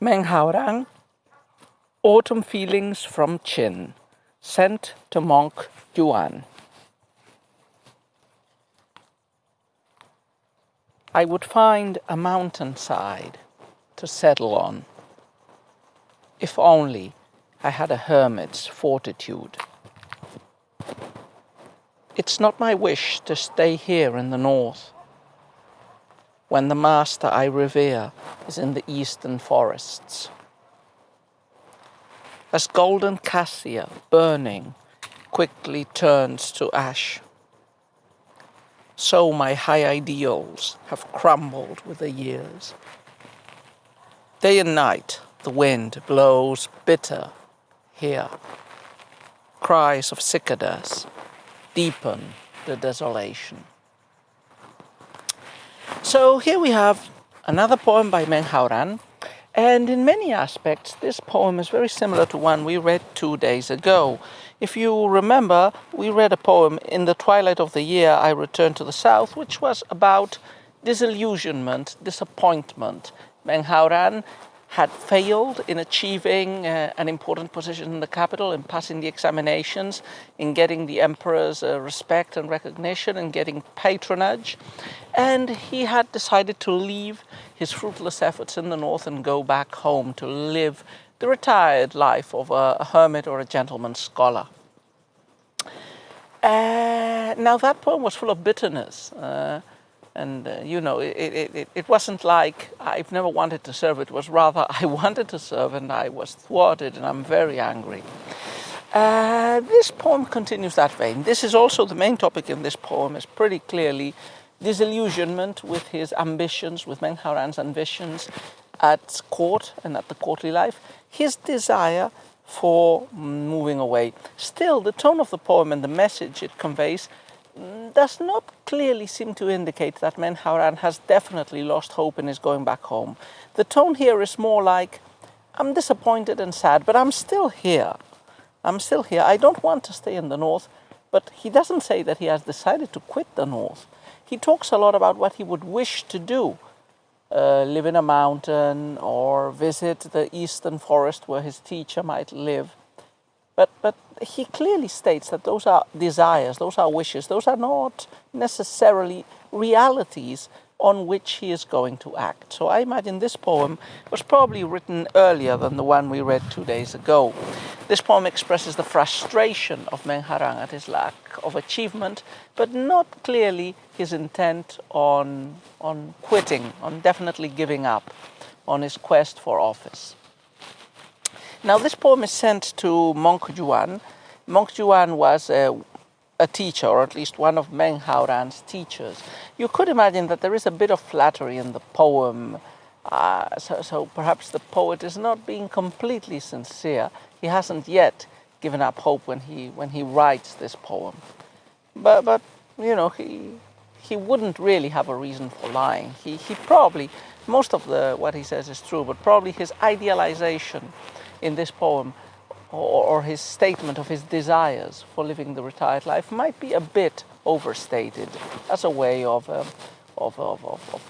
Meng Haoran, Autumn Feelings from Chin, sent to Monk Yuan. I would find a mountainside to settle on, if only I had a hermit's fortitude. It's not my wish to stay here in the north, when the master I revere is in the eastern forests. As golden cassia burning quickly turns to ash, so my high ideals have crumbled with the years. Day and night the wind blows bitter here. Cries of cicadas deepen the desolation. So here we have another poem by Meng Haoran, and in many aspects this poem is very similar to one we read 2 days ago. If you remember, we read a poem, In the Twilight of the Year I Returned to the South, which was about disillusionment, disappointment. Meng Haoran had failed in achieving an important position in the capital, in passing the examinations, in getting the emperor's respect and recognition, and getting patronage. And he had decided to leave his fruitless efforts in the north and go back home to live the retired life of a hermit or a gentleman scholar. Now that poem was full of bitterness. You know, it wasn't like I've never wanted to serve. It was rather I wanted to serve and I was thwarted and I'm very angry. This poem continues that vein. This is also the main topic in this poem, is pretty clearly disillusionment with his ambitions, with Meng Haoran's ambitions at court and at the courtly life, his desire for moving away. Still, the tone of the poem and the message it conveys does not clearly seem to indicate that Meng Haoran has definitely lost hope and is going back home. The tone here is more like, I'm disappointed and sad, but I'm still here. I'm still here. I don't want to stay in the north, but he doesn't say that he has decided to quit the north. He talks a lot about what he would wish to do. Live in a mountain or visit the eastern forest where his teacher might live. But he clearly states that those are desires, those are wishes, those are not necessarily realities on which he is going to act. So I imagine this poem was probably written earlier than the one we read 2 days ago. This poem expresses the frustration of Meng Haoran at his lack of achievement, but not clearly his intent on quitting, on definitely giving up on his quest for office. Now this poem is sent to Monk Yuan. Monk Yuan was a teacher, or at least one of Meng Haoran's teachers. You could imagine that there is a bit of flattery in the poem, so perhaps the poet is not being completely sincere. He hasn't yet given up hope when he writes this poem. But you know, he wouldn't really have a reason for lying. He probably, most of what he says is true, but probably his idealization in this poem, or his statement of his desires for living the retired life, might be a bit overstated as a way of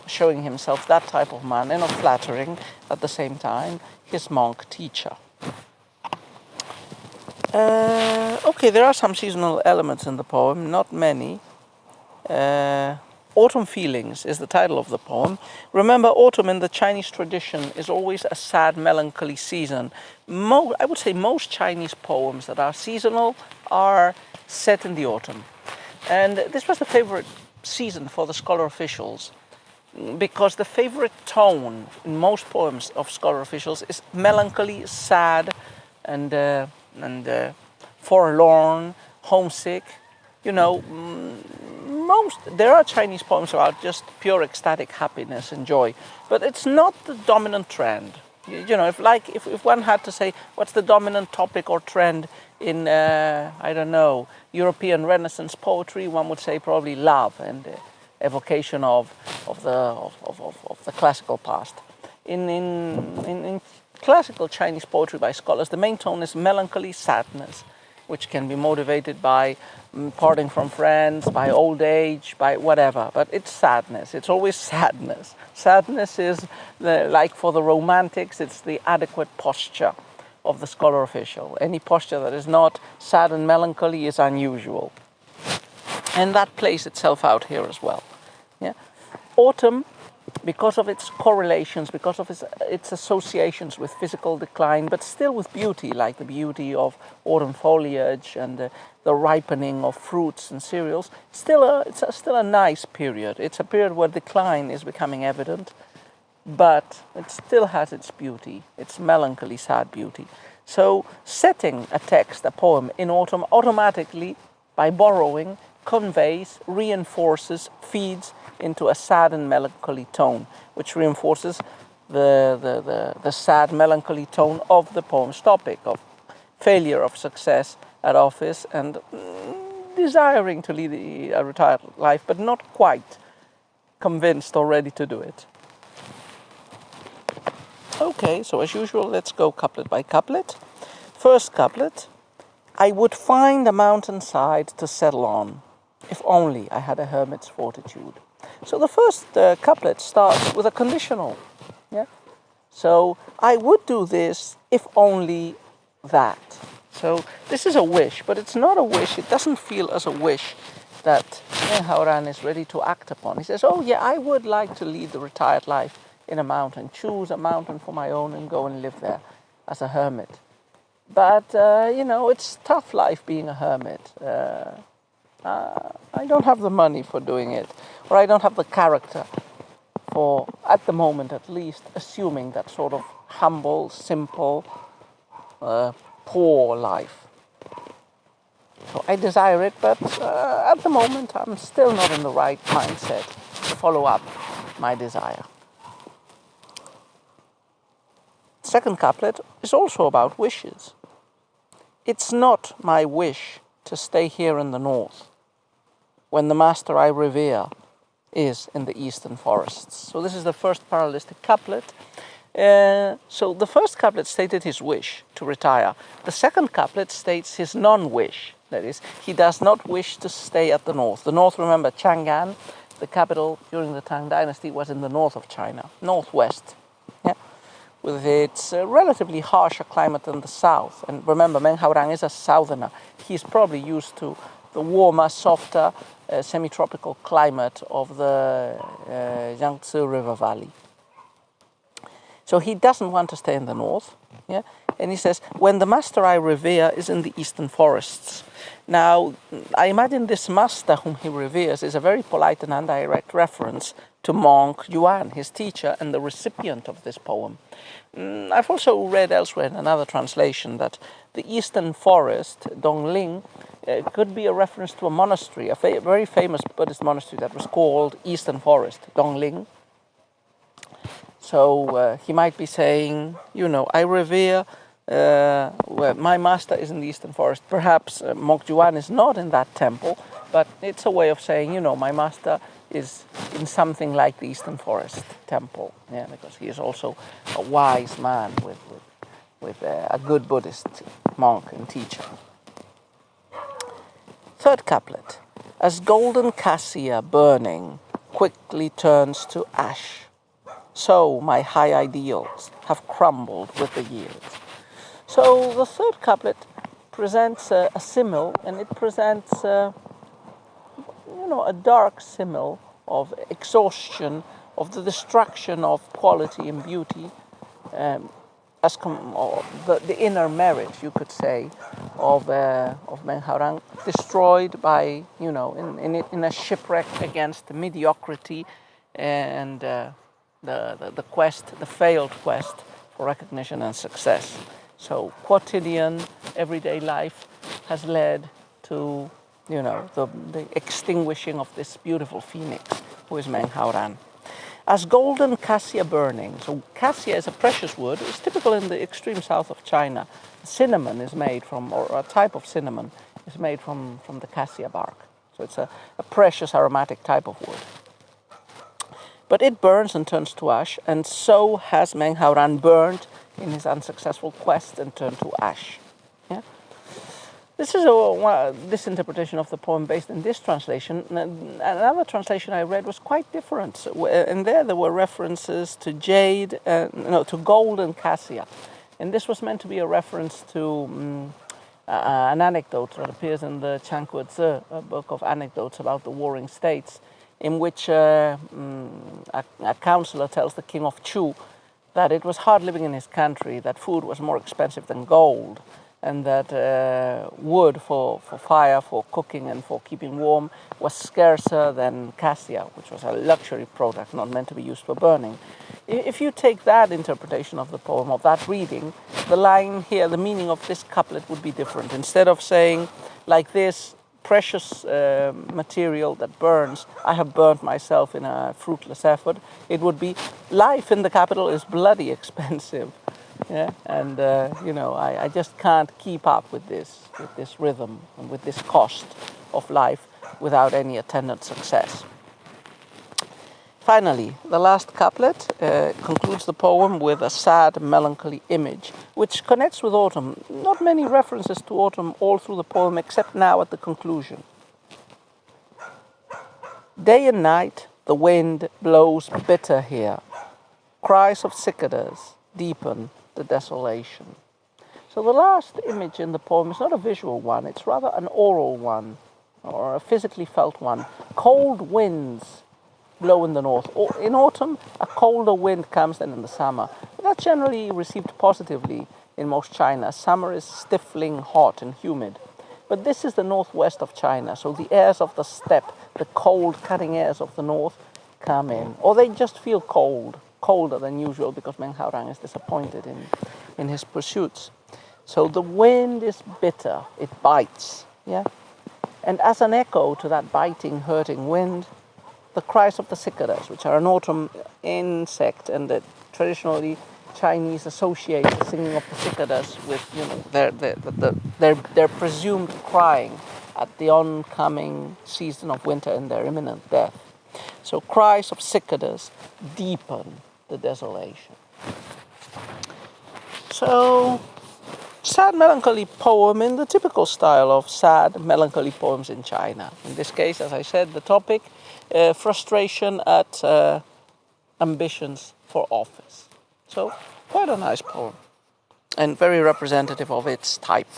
showing himself that type of man and of flattering at the same time his monk teacher. Okay, there are some seasonal elements in the poem, not many. Autumn Feelings is the title of the poem. Remember, autumn in the Chinese tradition is always a sad, melancholy season. I would say most Chinese poems that are seasonal are set in the autumn. And this was the favorite season for the scholar officials, because the favorite tone in most poems of scholar officials is melancholy, sad, and forlorn, homesick. You know, there are Chinese poems about just pure ecstatic happiness and joy, but it's not the dominant trend. You know, if one had to say what's the dominant topic or trend in I don't know, European Renaissance poetry, one would say probably love and evocation of the classical past. In classical Chinese poetry by scholars, the main tone is melancholy, sadness. which can be motivated by parting from friends, by old age, by whatever. But it's sadness. It's always sadness. Sadness is, like for the romantics, it's the adequate posture of the scholar official. Any posture that is not sad and melancholy is unusual. And that plays itself out here as well. Yeah? Autumn, because of its correlations, because of its associations with physical decline, but still with beauty, like the beauty of autumn foliage and the ripening of fruits and cereals, it's still a nice period. It's a period where decline is becoming evident, but it still has its beauty, its melancholy, sad beauty. So setting a text, a poem, in autumn automatically, by borrowing, conveys, reinforces, feeds into a sad and melancholy tone, which reinforces the sad, melancholy tone of the poem's topic, of failure of success at office and desiring to lead a retired life, but not quite convinced or ready to do it. Okay, so as usual, let's go couplet by couplet. First couplet: I would find a mountainside to settle on, if only I had a hermit's fortitude. So the first couplet starts with a conditional. Yeah. So I would do this if only that. So this is a wish, but it's not a wish. It doesn't feel as a wish that Haoran is ready to act upon. He says, oh yeah, I would like to lead the retired life in a mountain, choose a mountain for my own and go and live there as a hermit. But, it's tough life being a hermit. I don't have the money for doing it, or I don't have the character for, at the moment at least, assuming that sort of humble, simple, poor life. So I desire it, but at the moment I'm still not in the right mindset to follow up my desire. Second couplet is also about wishes. It's not my wish to stay here in the north, when the master I revere is in the eastern forests. So this is the first parallelistic couplet. So the first couplet stated his wish to retire. The second couplet states his non-wish. That is, he does not wish to stay at the north. The north, remember, Chang'an, the capital during the Tang Dynasty, was in the north of China, northwest, yeah, with its relatively harsher climate than the south. And remember, Meng Haoran is a southerner. He's probably used to the warmer, softer, semi-tropical climate of the Yangtze River Valley. So he doesn't want to stay in the north. Yeah? And he says, when the master I revere is in the eastern forests. Now, I imagine this master whom he reveres is a very polite and indirect reference to Meng Yuan, his teacher and the recipient of this poem. I've also read elsewhere in another translation that the eastern forest, Dongling, could be a reference to a monastery, a very famous Buddhist monastery that was called Eastern Forest, Dongling. So he might be saying, I revere, my master is in the Eastern Forest. Perhaps Meng Yuan is not in that temple, but it's a way of saying, my master is in something like the Eastern Forest temple, yeah, because he is also a wise man with a good Buddhist monk and teacher. Third couplet: as golden cassia burning quickly turns to ash, so my high ideals have crumbled with the years. So the third couplet presents a simile, and it presents a dark simile of exhaustion, of the destruction of quality and beauty, the inner merit, you could say, of Meng Haoran, destroyed by, in a shipwreck against mediocrity and the failed quest for recognition and success. So quotidian, everyday life has led to, the extinguishing of this beautiful phoenix, who is Meng Haoran. As golden cassia burning. So cassia is a precious wood. It's typical in the extreme south of China. Cinnamon is made from, or a type of cinnamon is made from the cassia bark. So it's a precious aromatic type of wood. But it burns and turns to ash, and so has Meng Haoran burned in his unsuccessful quest and turned to ash. Yeah? This is this interpretation of the poem based in this translation. Another translation I read was quite different, and there were references to jade, to gold and cassia, and this was meant to be a reference to an anecdote that appears in the Changguozi, a book of anecdotes about the warring states, in which a counselor tells the king of Chu that it was hard living in his country, that food was more expensive than gold, and that wood for fire, for cooking and for keeping warm was scarcer than cassia, which was a luxury product not meant to be used for burning. If you take that interpretation of the poem, of that reading, the line here, the meaning of this couplet would be different. Instead of saying like this, precious material that burns, I have burnt myself in a fruitless effort, it would be, life in the capital is bloody expensive. Yeah, and I just can't keep up with this rhythm and with this cost of life without any attendant success. Finally, the last couplet concludes the poem with a sad, melancholy image, which connects with autumn. Not many references to autumn all through the poem, except now at the conclusion. Day and night the wind blows bitter here. Cries of cicadas deepen the desolation. So the last image in the poem is not a visual one, it's rather an oral one, or a physically felt one. Cold winds blow in the north. In autumn, a colder wind comes than in the summer. That's generally received positively in most China. Summer is stifling hot and humid. But this is the northwest of China, so the airs of the steppe, the cold, cutting airs of the north, come in. Or they just feel cold. Colder than usual because Meng Haoran is disappointed in his pursuits. So the wind is bitter, it bites, yeah? And as an echo to that biting, hurting wind, the cries of the cicadas, which are an autumn insect, and that traditionally Chinese associate the singing of the cicadas with their presumed crying at the oncoming season of winter and their imminent death. So cries of cicadas deepen the desolation. So, sad, melancholy poem in the typical style of sad, melancholy poems in China. In this case, as I said, the topic, frustration at ambitions for office. So, quite a nice poem, and very representative of its type.